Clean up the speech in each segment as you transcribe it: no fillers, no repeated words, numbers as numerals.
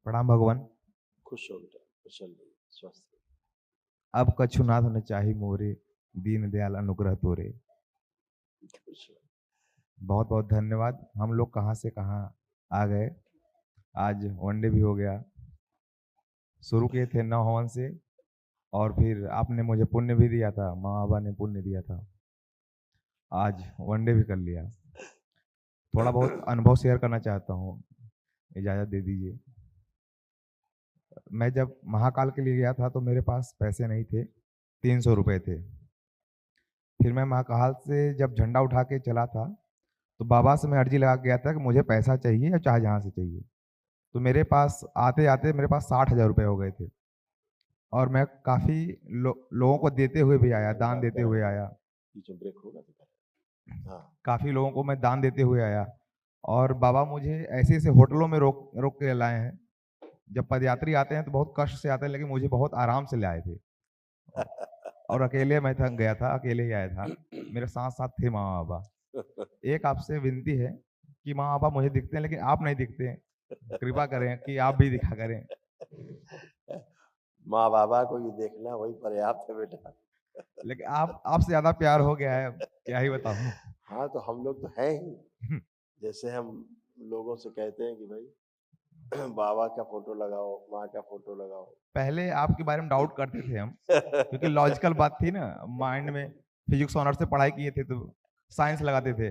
प्रणाम भगवान। खुश हो बेटा, कुशल रहिए, स्वस्थ रहिए। अब कछु नाथ न चाही मोरे, दीन दयाल अनुग्रह तोरे। खुश रहो। बहुत बहुत धन्यवाद। हम लोग कहाँ से कहाँ आ गए। आज वनडे भी हो गया। शुरू किए थे 9 हवन से और फिर आपने मुझे पुण्य भी दिया था, माँ बाबा ने पुण्य दिया था। आज वनडे भी कर लिया। थोड़ा बहुत अनुभव शेयर करना चाहता हूँ, इजाज़त दे दीजिए। मैं जब महाकाल के लिए गया था तो मेरे पास पैसे नहीं थे, 300 रुपये थे। फिर मैं महाकाल से जब झंडा उठा के चला था तो बाबा से मैं अर्जी लगा के गया था कि मुझे पैसा चाहिए या चाहे जहाँ से चाहिए। तो मेरे पास आते आते मेरे पास 60,000 रुपये हो गए थे और मैं काफ़ी लोगों को देते हुए भी आया, दान देते हुए आया। बीच में ब्रेक होगा तो करें। हाँ, काफ़ी लोगों को मैं दान देते हुए आया और बाबा मुझे ऐसे ऐसे होटलों में रोक रोक के लाए हैं। जब पदयात्री आते हैं तो बहुत कष्ट से आते हैं, लेकिन मुझे बहुत आराम से ले आए थे। और अकेले मैं था गया था, अकेले ही आया था। मेरे साथ साथ थे माँ बाबा। एक आपसे विनती है कि माँ बाबा मुझे दिखते हैं लेकिन आप नहीं दिखते। कृपा करें कि आप भी दिखा करें। माँ बाबा को ये देखना वही पर्याप्त है बेटा। लेकिन आप आपसे ज़्यादा प्यार हो गया है, क्या ही बताऊँ। हाँ, तो हम लोग तो हैं ही। जैसे हम लोगों से कहते हैं कि भाई बाबा का फोटो लगाओ, माँ का फोटो लगाओ। पहले आपके बारे में डाउट करते थे हम, क्योंकि लॉजिकल बात थी ना, माइंड में फिजिक्स ऑनर्स से पढ़ाई किए थे तो साइंस लगाते थे।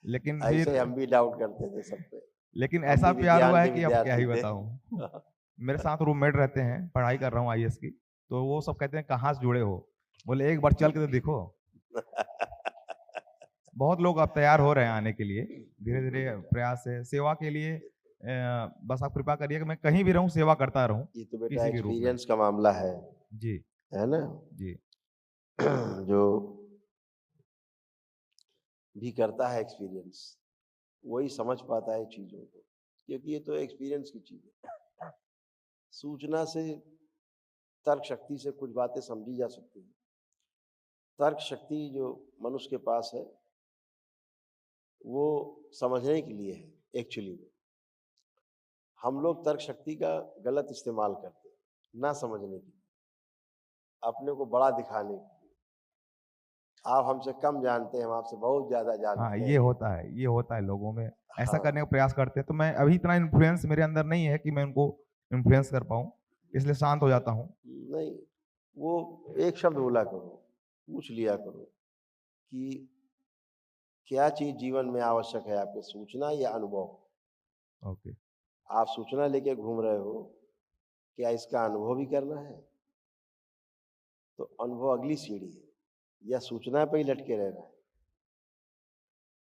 लेकिन ऐसे फिर हम भी डाउट करते थे सब पे। लेकिन हम ऐसा भी प्यार विज्ञान हुआ है के कि अब क्या विद्यार्थी ही थे। बताऊँ। मेरे साथ रूममेट रहते हैं, पढ़ाई कर रहा हूँ आईएएस की, तो वो सब कहते हैं कहाँ से जुड़े हो? बोले एक बार चल के तो देखो। बहुत लोग अब तैयार हो रहे हैं आने के लिए, बिल्कुल धीरे-धीरे बेटा। प्रयास है, सेवा के लिए बस आप कृपा करिए कि मैं कहीं भी रहूँ, सेवा करता रहूँ, ये तो बेटा किसी भी रूप में। एक्सपीरियंस का मामला जी, है ना? जी, जो भी करता है एक्सपीरियंस, वही समझ पाता है चीज़ों को, क्योंकि ये तो एक्सपीरियंस की चीज़ है। सूचना से, तर्क शक्ति से कुछ बातें समझी जा सकती हैं। तर्क शक्ति जो मनुष्य के पास है, वो समझने के लिए है एक्चुअली में। हम लोग तर्क शक्ति का गलत इस्तेमाल करते हैं, ना समझने के लिए, अपने को बड़ा दिखाने के लिए। आप हमसे कम जानते हैं, हम आपसे बहुत ज़्यादा हाँ, जानते ये हैं। होता है, ये होता है लोगों में, ऐसा हाँ, करने का प्रयास करते हैं, तो मैं अभी इतना इन्फ्लुएंस मेरे अंदर नहीं है कि मैं उनको इन्फ्लुएंस कर पाऊँ, इसलिए शांत हो जाता हूँ। नहीं, वो एक शब्द बोला करो, पूछ लिया करो कि क्या चीज़ जीवन में आवश्यक है आपके, सूचना या अनुभव? ओके, आप सूचना लेके घूम रहे हो, क्या इसका अनुभव भी करना है? तो अनुभव अगली सीढ़ी है, या सूचना पे ही लटके रहना है।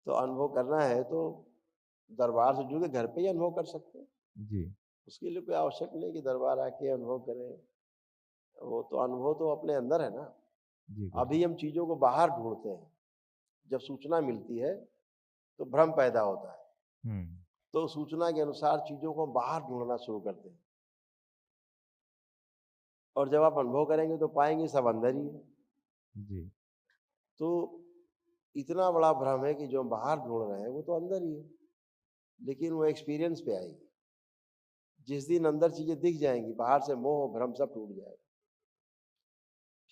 तो अनुभव करना है तो दरबार से जुड़ के घर पे ही अनुभव कर सकते हैं। जी, उसके लिए कोई आवश्यक नहीं कि दरबार आके अनुभव करें। वो तो अनुभव तो अपने अंदर है ना। जी गुरुजी। अभी हम चीज़ों को बाहर ढूँढते हैं। जब सूचना मिलती है, तो भ्रम पैदा होता है। हुँ, तो सूचना के अनुसार चीज़ों को बाहर ढूँढना शुरू करते हैं। और जब आप अनुभव करेंगे तो पाएँगे सब अंदर ही है। जी, तो इतना बड़ा भ्रम है कि जो हम बाहर ढूँढ रहे हैं वो तो अंदर ही है। लेकिन वो एक्सपीरियंस पे आएगी। जिस दिन अंदर चीज़ें दिख जाएँगी, बाहर से मोह भ्रम सब टूट जाएगा।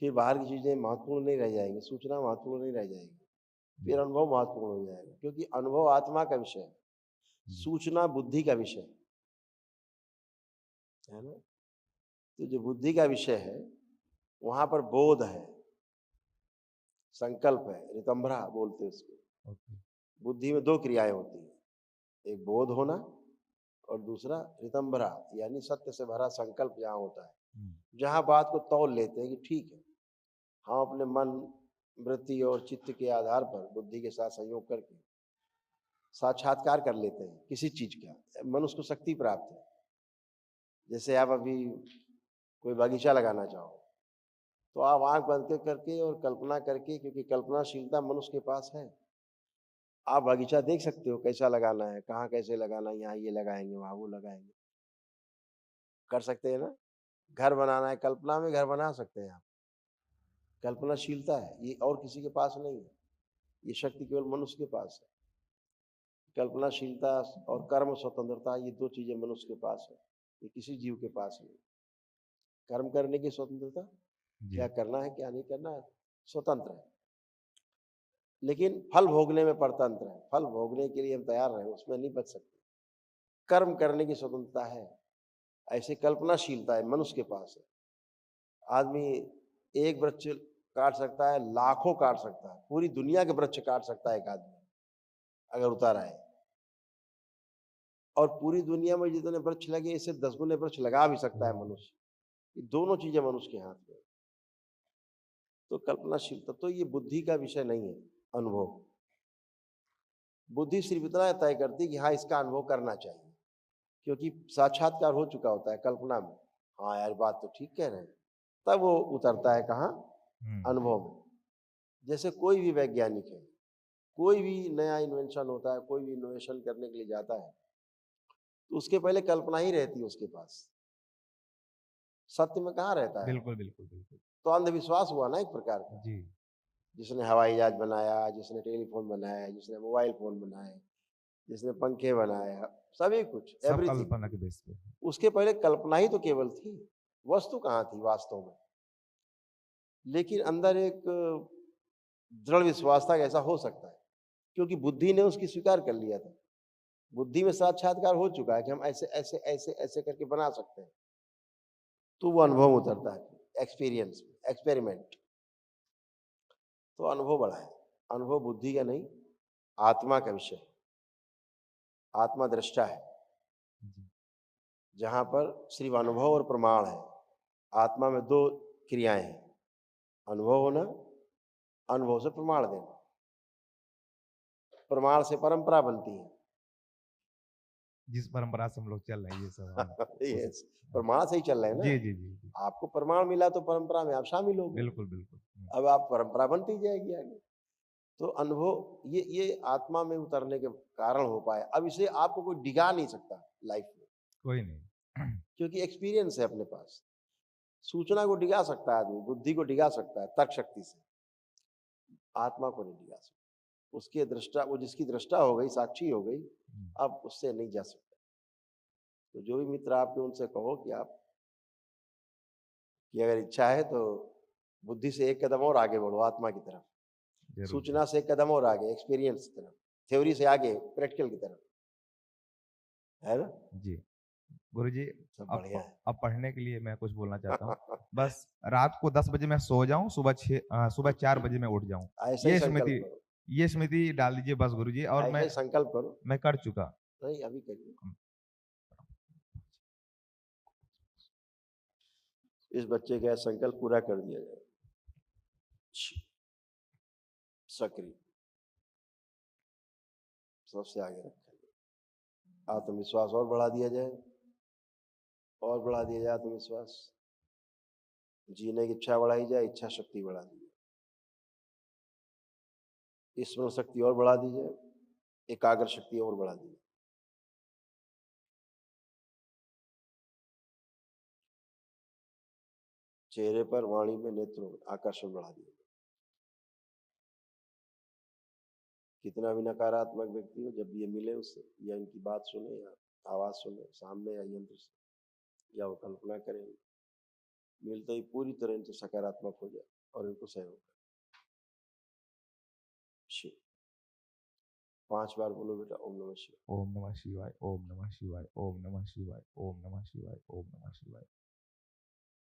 फिर बाहर की चीज़ें महत्वपूर्ण नहीं रह जाएँगी, सूचना महत्वपूर्ण नहीं रह जाएगी। फिर अनुभव महत्वपूर्ण हो जाएगा, क्योंकि अनुभव आत्मा का विषय है, जी, सूचना बुद्धि का विषय है ना? तो जो बुद्धि का विषय है, वहाँ पर बोध है, संकल्प है, रितंभ्रा बोलते हैं उसको। ओके, बुद्धि में 2 क्रियाएँ होती हैं, एक बोध होना और दूसरा रितंभ्रा, यानी सत्य से भरा संकल्प जहाँ होता है। हुँ, जहाँ बात को तौल लेते हैं कि ठीक है, हम अपने मन, वृत्ति और चित्त के आधार पर बुद्धि के साथ संयोग करके साक्षात्कार कर लेते हैं किसी चीज़ का, मनुष्य को शक्ति प्राप्त है। जैसे आप अभी कोई बगीचा लगाना चाहो, तो आप आँख बंद कर करके और कल्पना करके, क्योंकि कल्पनाशीलता मनुष्य के पास है, आप बगीचा देख सकते हो कैसा लगाना है, कहाँ कैसे लगाना है, यहाँ ये लगाएँगे, वहाँ वो लगाएँगे। कर सकते हैं ना? घर बनाना है, कल्पना में घर बना सकते हैं आप। कल्पनाशीलता है, ये और किसी के पास नहीं है। ये शक्ति केवल मनुष्य के पास है। कल्पनाशीलता और कर्म स्वतंत्रता, ये 2 चीज़ें मनुष्य के पास है। ये किसी जीव के पास नहीं। कर्म करने की स्वतंत्रता, जी क्या करना है क्या नहीं करना है, स्वतंत्र है, लेकिन फल भोगने में परतंत्र है। फल भोगने के लिए हम तैयार रहे, उसमें नहीं बच सकते। कर्म करने की स्वतंत्रता है, ऐसी कल्पनाशीलता है मनुष्य के पास है। आदमी एक वृक्ष काट सकता है, लाखों काट सकता है, पूरी दुनिया के वृक्ष काट सकता है एक आदमी अगर उतारा है। और पूरी दुनिया में जितने वृक्ष लगे, इससे 10 गुने वृक्ष लगा भी सकता है मनुष्य। ये दोनों चीजें मनुष्य के हाथ में। तो कल्पनाशीलता तो ये बुद्धि का विषय नहीं है, अनुभव। बुद्धि सिर्फ इतना तय करती है कि हाँ इसका अनुभव करना चाहिए, क्योंकि साक्षात्कार हो चुका होता है कल्पना में। हाँ यार बात तो ठीक कह रहे हैं, तब वो उतरता है कहाँ, अनुभव में। जैसे कोई भी वैज्ञानिक है, कोई भी नया इन्वेंशन होता है, कोई भी इनोवेशन करने के लिए जाता है, तो उसके पहले कल्पना ही रहती है उसके पास, सत्य में कहाँ रहता है। बिल्कुल बिल्कुल बिल्कुल। तो अंधविश्वास हुआ ना एक प्रकार का। जी जिसने हवाई जहाज बनाया, जिसने टेलीफोन बनाया, जिसने मोबाइल फोन बनाए, जिसने पंखे बनाया, सभी कुछ, सब एवरीथिंग, कल्पना के बेस पे। उसके पहले कल्पना ही तो केवल थी, वस्तु कहाँ थी वास्तव में। लेकिन अंदर एक दृढ़ विश्वास था कि ऐसा हो सकता है, क्योंकि बुद्धि ने उसकी स्वीकार कर लिया था। बुद्धि में साक्षात्कार हो चुका है कि हम ऐसे ऐसे ऐसे ऐसे करके बना सकते हैं। तो वो अनुभव उतरता है, एक्सपीरियंस, एक्सपेरिमेंट। तो अनुभव बड़ा है, अनुभव बुद्धि का नहीं, आत्मा का विषय है। आत्मा दृष्टा है, जी जहां पर सिर्फ अनुभव और प्रमाण है। आत्मा में दो क्रियाएं हैं, अनुभव होना, अनुभव से प्रमाण देना। प्रमाण से परंपरा बनती है। जिस परंपरा से हम लोग चल रहे हैं ये सब, हाँ यस, प्रमाण से ही चल रहे हैं ना। जी जी जी जी आपको प्रमाण मिला तो परंपरा में आप शामिल हो गए। बिल्कुल बिल्कुल। अब आप परंपरा बनती जाएगी आगे। तो अनुभव ये आत्मा में उतरने के कारण हो पाए। अब इसे आपको कोई डिगा नहीं सकता लाइफ में, कोई नहीं। क्योंकि एक्सपीरियंस है अपने पास। सूचना को डिगा सकता है आदमी, बुद्धि को डिगा सकता है तर्क शक्ति से, आत्मा को नहीं डिगा सकता। उसके दृष्टा, वो जिसकी दृष्टा हो गई, साक्षी हो गई, अब उससे नहीं जा सकता। तो जो भी मित्र आपके, उनसे कहो कि आप कि अगर इच्छा है तो बुद्धि से एक कदम और आगे बढ़ो आत्मा की तरफ, जरूर सूचना से एक कदम और आगे एक्सपीरियंस की तरफ, थ्योरी से आगे प्रैक्टिकल की तरफ, है ना। जी। गुरुजी सब अब बढ़िया है। अब पढ़ने के लिए मैं कुछ बोलना चाहता हूँ। बस रात को 10 बजे मैं सो जाऊं, सुबह 4 बजे मैं उठ जाऊं। ऐसा ही ये संकल्प स्मृति करो, ये स्मृति डाल दीजिए बस गुरुजी, और ऐसा ही संकल्प करो। मैं कर चुका। नहीं अभी करिए, इस बच्चे का संकल्प पूरा कर दिया जाए। सक्रिय, सबसे आगे रखें। आत्मविश्वास और बढ़ा दिया जाए, और बढ़ा दिया जाए आत्मविश्वास। जीने की इच्छा बढ़ाई जाए, इच्छा शक्ति बढ़ा दी जाए, स्मरण शक्ति और बढ़ा दी जाए, एकाग्र शक्ति और बढ़ा दी जाए। चेहरे पर, वाणी में, नेत्रों में आकर्षण बढ़ा दिया जाए। कितना भी नकारात्मक व्यक्ति हो, जब ये मिले उससे, या इनकी बात सुने, या आवाज सुने सामने, या यंत्र से, या वो कल्पना करें, मिलते ही पूरी तरह इनसे सकारात्मक हो जाए और इनको सहयोग करें। 5 बार बोलो बेटा, ओम नमः शिवाय। ओम नमः शिवाय, ओम नमः शिवाय, ओम नमः शिवाय, ओम नमः शिवाय, ओम नमः शिवाय।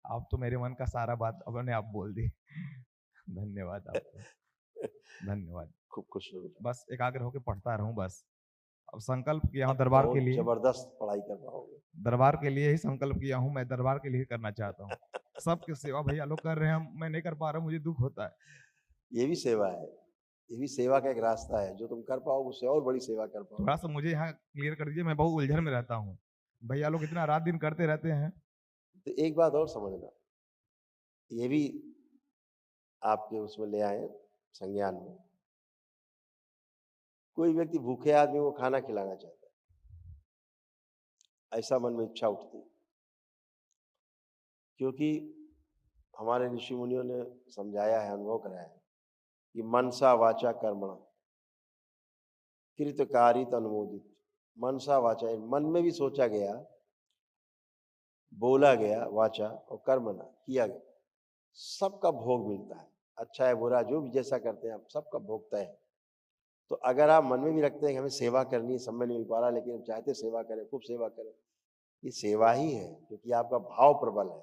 आप तो मेरे मन का सारा बात अपने आप बोल दी। धन्यवाद आपका, धन्यवाद। खूब खुश रहो बेटा। बस एकाग्र होकर पढ़ता रहूं बस। अब संकल्प किया हूँ अब दरबार के बहुत लिए, जबरदस्त पढ़ाई कर पाओगे। दरबार के लिए ही संकल्प किया हूँ, मैं दरबार के लिए ही करना चाहता हूँ। सबकी सेवा भैया लोग कर रहे हैं, मैं नहीं कर पा रहा हूँ, मुझे दुख होता है। ये भी सेवा है, ये भी सेवा का एक रास्ता है। जो तुम कर पाओगे उससे और बड़ी सेवा कर पाओगे। थोड़ा सा मुझे यहाँ क्लियर कर दीजिए, मैं बहुत उलझन में रहता हूँ। भैया लोग इतना रात दिन करते रहते हैं। तो एक बात और समझना, ये भी आपके उसमें ले आए संज्ञान में। कोई व्यक्ति भूखे आदमी को खाना खिलाना चाहता है, ऐसा मन में इच्छा उठती है, क्योंकि हमारे ऋषि मुनियों ने समझाया है, अनुभव कराया है कि मनसा वाचा कर्मणा कृतकारित अनुमोदित। मनसा वाचा, मन में भी सोचा गया बोला गया वाचा और कर्मणा किया गया, सबका भोग मिलता है। अच्छा है बुरा जो भी जैसा करते हैं आप सबका भोग तय है। तो अगर आप मन में भी रखते हैं कि हमें सेवा करनी है, समय नहीं मिल पा रहा, लेकिन हम चाहते सेवा करें, खूब सेवा करें, ये सेवा ही है, क्योंकि आपका भाव प्रबल है।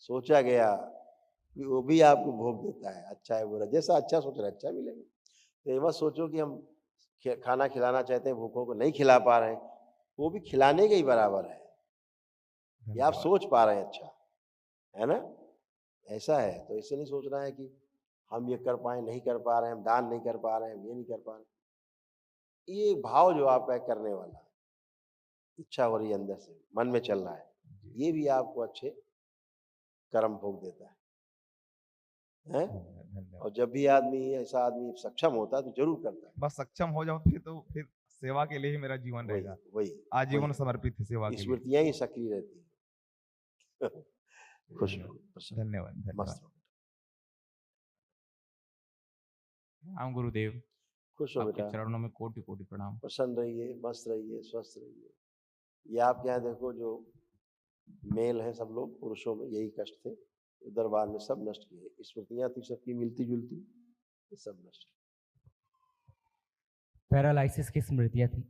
सोचा गया कि वो भी आपको भोग देता है। अच्छा है बुरा, जैसा अच्छा सोच रहे अच्छा मिलेगा। तो ये मत सोचो कि हम खाना खिलाना चाहते हैं, भूखों को नहीं खिला पा रहे हैं, वो भी खिलाने के ही बराबर है। ये आप धन्यवाद। सोच पा रहे हैं, अच्छा है ना, ऐसा है। तो इससे नहीं सोचना है कि हम ये कर पाए, नहीं कर पा रहे हैं, हम दान नहीं कर पा रहे हैं, हम ये नहीं कर पा रहे। ये भाव जो आपका करने वाला है, इच्छा हो रही है अंदर से, मन में चल रहा है, ये भी आपको अच्छे कर्म भोग देता है? धन्यवाद। और जब भी आदमी ऐसा आदमी सक्षम होता है तो जरूर करता है। बस सक्षम हो जाऊं फिर सेवा के लिए ही मेरा जीवन वही रहेगा। वही आजीवन वही समर्पित है सेवा के लिए। स्मृतियां ही सक्रिय रहती है। खुश धन्यवाद। रहो, प्रसन्न धन्यवाद। रहो, धन्यवाद। मस्त रहो, राम गुरुदेव, खुश हो आपके बेटा, चरणों में कोटि कोटि प्रणाम। प्रसन्न रहिए, मस्त रहिए, स्वस्थ रहिए। ये आपके यहाँ देखो जो मेल है सब लोग पुरुषों में यही कष्ट थे, तो दरबार में सब नष्ट किए। स्मृतियां थी सबकी मिलती जुलती, ये सब नष्ट। पैरालिसिस की स्मृतियाँ थी,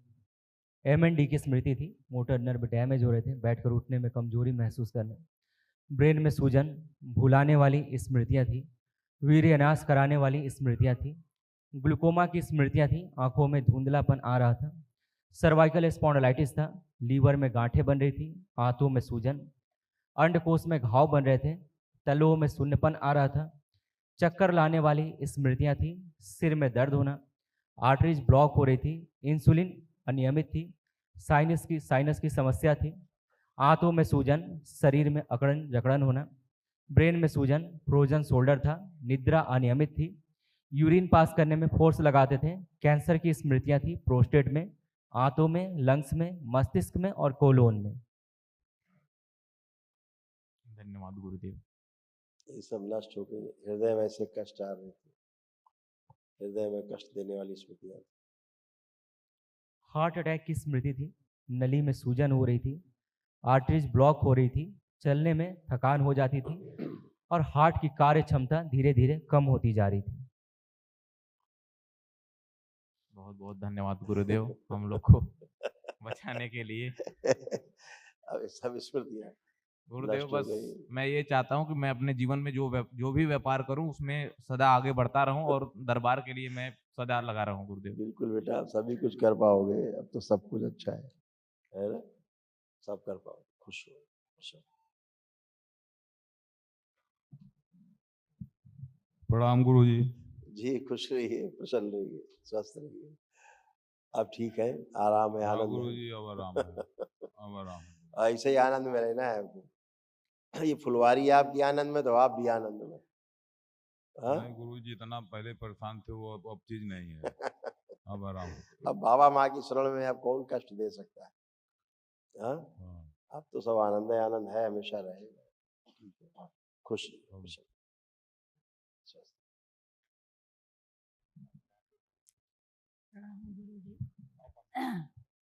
MND की स्मृति थी, मोटर नर्व डैमेज हो रहे थे, बैठकर उठने में कमजोरी महसूस करना, ब्रेन में सूजन, भुलाने वाली स्मृतियाँ थी, वीर्यनाश कराने वाली स्मृतियाँ थी, ग्लूकोमा की स्मृतियाँ थी, आंखों में धुंधलापन आ रहा था, सर्वाइकल स्पॉन्डिलाइटिस था, लीवर में गांठें बन रही थी, हाथों में सूजन, अंडकोश में घाव बन रहे थे, तलुओं में शून्यपन आ रहा था, चक्कर लाने वाली स्मृतियाँ थी, सिर में दर्द होना, आर्टरीज ब्लॉक हो रही थी, इंसुलिन अनियमित थी, साइनस की समस्या थी, आंतों में सूजन, शरीर में अकड़न जकड़न होना, ब्रेन में सूजन, फ्रोजन शोल्डर था, निद्रा अनियमित थी, यूरिन पास करने में फोर्स लगाते थे, कैंसर की स्मृतियां थी, प्रोस्टेट में, आंतों में, लंग्स में, मस्तिष्क में और कोलोन में। धन्यवाद गुरुदेव। ये सब नष्ट हो गई। हृदय में ऐसे कष्ट आ रहे थे, हृदय में कष्ट देने वाली स्मृतियां। हार्ट अटैक की स्मृति थी, नली में सूजन हो रही थी, आर्टरीज ब्लॉक हो रही थी, चलने में थकान हो जाती थी और हार्ट की कार्य क्षमता धीरे धीरे कम होती जा रही थी। बहुत बहुत धन्यवाद गुरुदेव हम लोग को बचाने के लिए। अब सब स्मृतियां गुरुदेव नष्ट हो बस गई। मैं ये चाहता हूँ कि मैं अपने जीवन में जो भी व्यापार करूँ उसमें सदा आगे बढ़ता रहूं और दरबार के लिए मैं सदा लगा रहूं गुरुदेव। बिल्कुल बेटा, आप सभी कुछ कर पाओगे, अब तो सब कुछ अच्छा है ना, सब कर पाओगे। खुश हो, खुश हो। प्रणाम गुरु जी। जी खुश रहिए, प्रसन्न रहिए, स्वस्थ रहिए। अब ठीक है, आराम है, हाँ आनंद गुरु है। जी, अब आराम है, अब आराम है। ऐसे ही आनंद में रहना है आपको। ये फुलवारी आपकी आनंद में, तो आप भी आनंद में। हाँ? नहीं गुरु जी, इतना पहले परेशान थे वो, अब चीज नहीं है, अब आराम है। अब बाबा माँ की शरण में अब कौन कष्ट दे सकता है? हाँ? हाँ। अब तो सब आनंद है, आनंद है, हमेशा रहेगा। ठीक है, खुश रहिए, खुश रहिए। प्रणाम गुरुजी।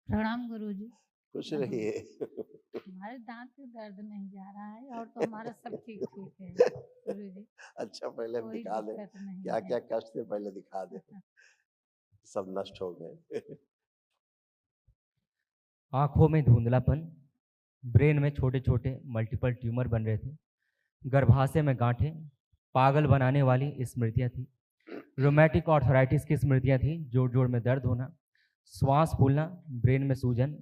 प्रणाम गुरुजी। खुश रहिए। हमारे दांत में दर्द नहीं जा रहा है और तो हमारा सब ठीक ठीक है गुरुजी। अच्छा पहले हम कोई दिखा दें दिक्कत नहीं क्या है। क्या कष्ट थे, पहले दिखा दें। सब नष्ट हो गए। आंखों में धुंधलापन, ब्रेन में छोटे छोटे मल्टीपल ट्यूमर बन रहे थे, गर्भाशय में गांठें, पागल बनाने वाली स्मृतियां थी, रोमैटिक आर्थराइटिस की स्मृतियां थी, जोड़ जोड़ में दर्द होना, श्वास फूलना, ब्रेन में सूजन,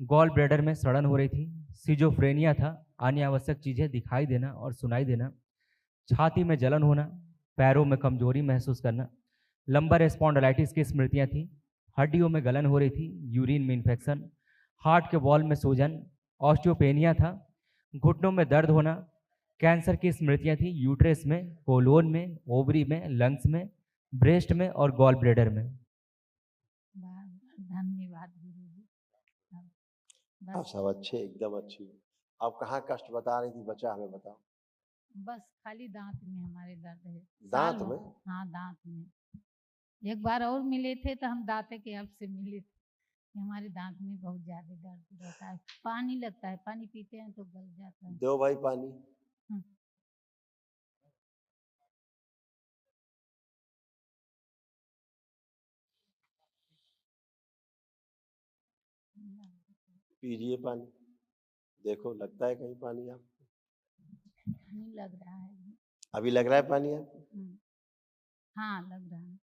गॉल ब्लैडर में सड़न हो रही थी, सिजोफ्रेनिया था, अनावश्यक चीज़ें दिखाई देना और सुनाई देना, छाती में जलन होना, पैरों में कमजोरी महसूस करना, लंबर स्पॉन्डिलाइटिस की स्मृतियां थी, हड्डियों में गलन हो रही थी, यूरिन में इन्फेक्शन, हार्ट के वॉल में सूजन, ऑस्टियोपेनिया था, घुटनों में दर्द होना, कैंसर की स्मृतियां थी, यूट्रस में, कोलोन में, ओवरी में, लंग्स में, ब्रेस्ट में और गॉल ब्लैडर में। धन्यवाद गुरुजी। आप बस सब अच्छे, एकदम अच्छी। आप कहाँ कष्ट बता रही थी, बच्चा हमें बताओ। बस खाली दांत में हमारे दर्द है। दांत साल में? हो- हाँ दांत में। एक बार और मिले थे तो हम दांत के आपसे मिले थे। कि हमारे दांत में बहुत ज्यादा दर्द रहता है, पानी लगता है, पानी पीते हैं तो गल जाता है। दो भाई पानी। हम्म। पीजिए पानी, देखो लगता है कहीं पानी आपको? नहीं लग रहा है। अभी लग रहा है पानी आपको? हाँ लग रहा है।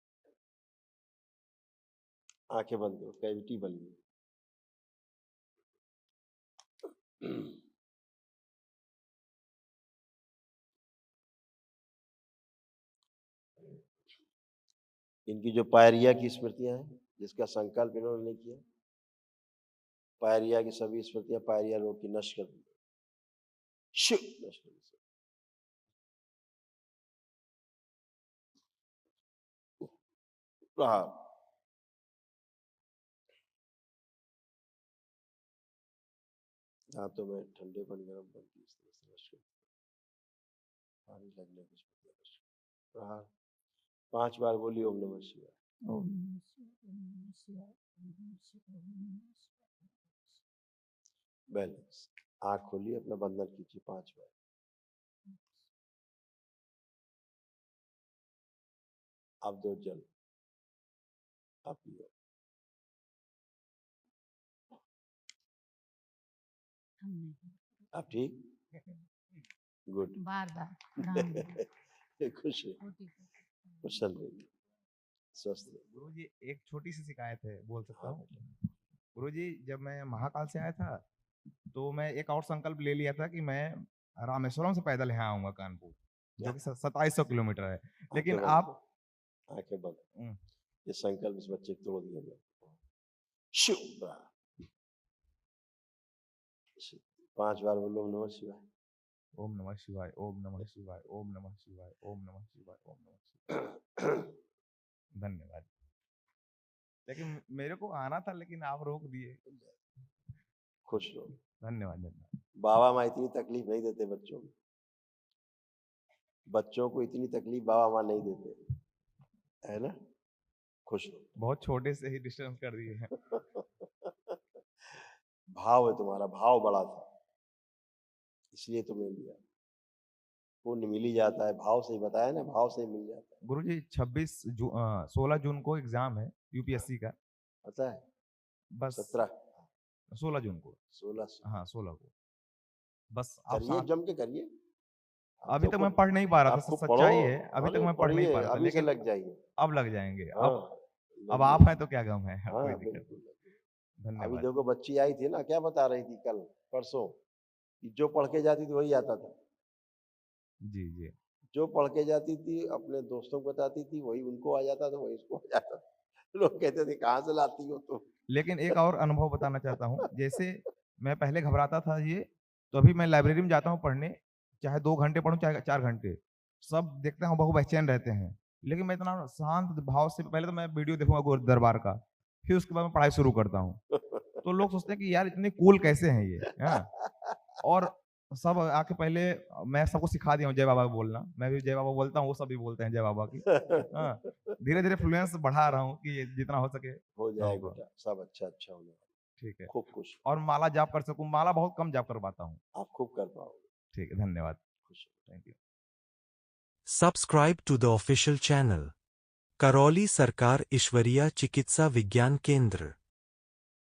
आंखें बंद करो, कैविटी बन गई। इनकी जो पायरिया की स्मृतियां हैं, जिसका संकल्प इन्होंने किया, पायरिया की सभी स्मृतियां पायरिया रोग की नष्ट कर दी, नष्ट कर दी। प्रहार। दांतों में ठंडेपन गर्म पन की इस तरह से नष्ट कर दी। पानी लगने की स्मृतियां नष्ट। प्रहार। 5 बार बोली ओम नमः शिवाय। ओम नमः शिवाय, ओम नमः शिवाय, ओम नमः शिवाय, ओम नमः शिवाय। बैलेंस। आंख खोलिए, अपना बंधन कीजिए 5 बार। अब दो जल आप पियो। आप ठीक? गुड। बार बार खुश रहिए, कुशल रहिए, स्वस्थ रहिए। गुरुजी एक छोटी सी शिकायत है, बोल सकता हूँ? गुरुजी जब मैं महाकाल से आया था तो मैं एक और संकल्प ले लिया था कि मैं रामेश्वरम से पैदल यहाँ आऊंगा कानपुर, जो कि 2700 किलोमीटर है। लेकिन आप आंखें बंद, ये संकल्प इस बच्चे को तोड़ दिया गया। शुभ। 5 बार बोलो ओम नमः शिवाय। ओम नमः शिवाय, ओम नमः शिवाय, ओम नमः शिवाय, ओम नमः शिवाय, ओम नमः शिवाय। धन्यवाद। लेकिन मेरे को आना था, लेकिन आप रोक दिए। खुश रहो। धन्यवाद धन्यवाद। बाबा माँ इतनी तकलीफ नहीं देते बच्चों को, बच्चों को इतनी तकलीफ बाबा माँ नहीं देते, है ना? खुश रहो। बहुत छोटे से ही डिस्टेंस कर दिए हैं। भाव है तुम्हारा, भाव बड़ा था, इसलिए तुमने लिया। पुण्य मिल ही जाता है, भाव से ही बताया ना, भाव से ही मिल जाता है। गुरुजी 16 जून को एग्जाम है यूपीएससी का। पता है? बस 16 जून को। 16। हाँ 16 को। बस आप करिए, जम के करिए। अभी तक मैं पढ़ नहीं पा रहा था, सच्चाई है, अभी तक मैं पढ़ नहीं पा रहा था, लेकिन लग जाइए। अब लग जाएंगे। अब आप हैं तो क्या गम है, हाँ, कोई दिक्कत नहीं। अभी धन्यवाद। देखो बच्ची आई थी ना, क्या बता रही थी कल परसों, कि जो पढ़ के जाती थी वही आता था। जी जी। जो पढ़ के जाती थी अपने दोस्तों को बताती थी, वही उनको आ जाता था, वही उसको आ जाता था। लोग कहते थे कहाँ से लाती हो तुम? लेकिन एक और अनुभव बताना चाहता हूँ। जैसे मैं पहले घबराता था ये, तो अभी मैं लाइब्रेरी में जाता हूँ पढ़ने, चाहे 2 घंटे पढ़ूं चाहे 4 घंटे, सब देखते हैं बहु बेचैन रहते हैं, लेकिन मैं इतना शांत भाव से, पहले तो मैं वीडियो देखूंगा गुरु दरबार का, फिर उसके बाद मैं पढ़ाई शुरू करता हूँ। तो लोग सोचते हैं कि यार इतने कूल कैसे हैं ये, और सब आके पहले मैं सबको सिखा दिया हूँ जय बाबा बोलना, मैं भी जय बाबा बोलता हूँ, वो सभी बोलते हैं जय बाबा की। धीरे धीरे फ्लुएंस बढ़ा रहा हूँ कि जितना हो सके हो जाएगा बेटा, सब अच्छा होने वाला। ठीक है। खूब खुश और माला जाप कर सकूं, माला बहुत कम जाप कर पाता हूँ। आप खूब कर पाओगे। ठीक है, धन्यवाद। खुश। Thank you. Subscribe to the official channel Karoli Sarkar Ishwariya Chikitsa Vigyan Kendra.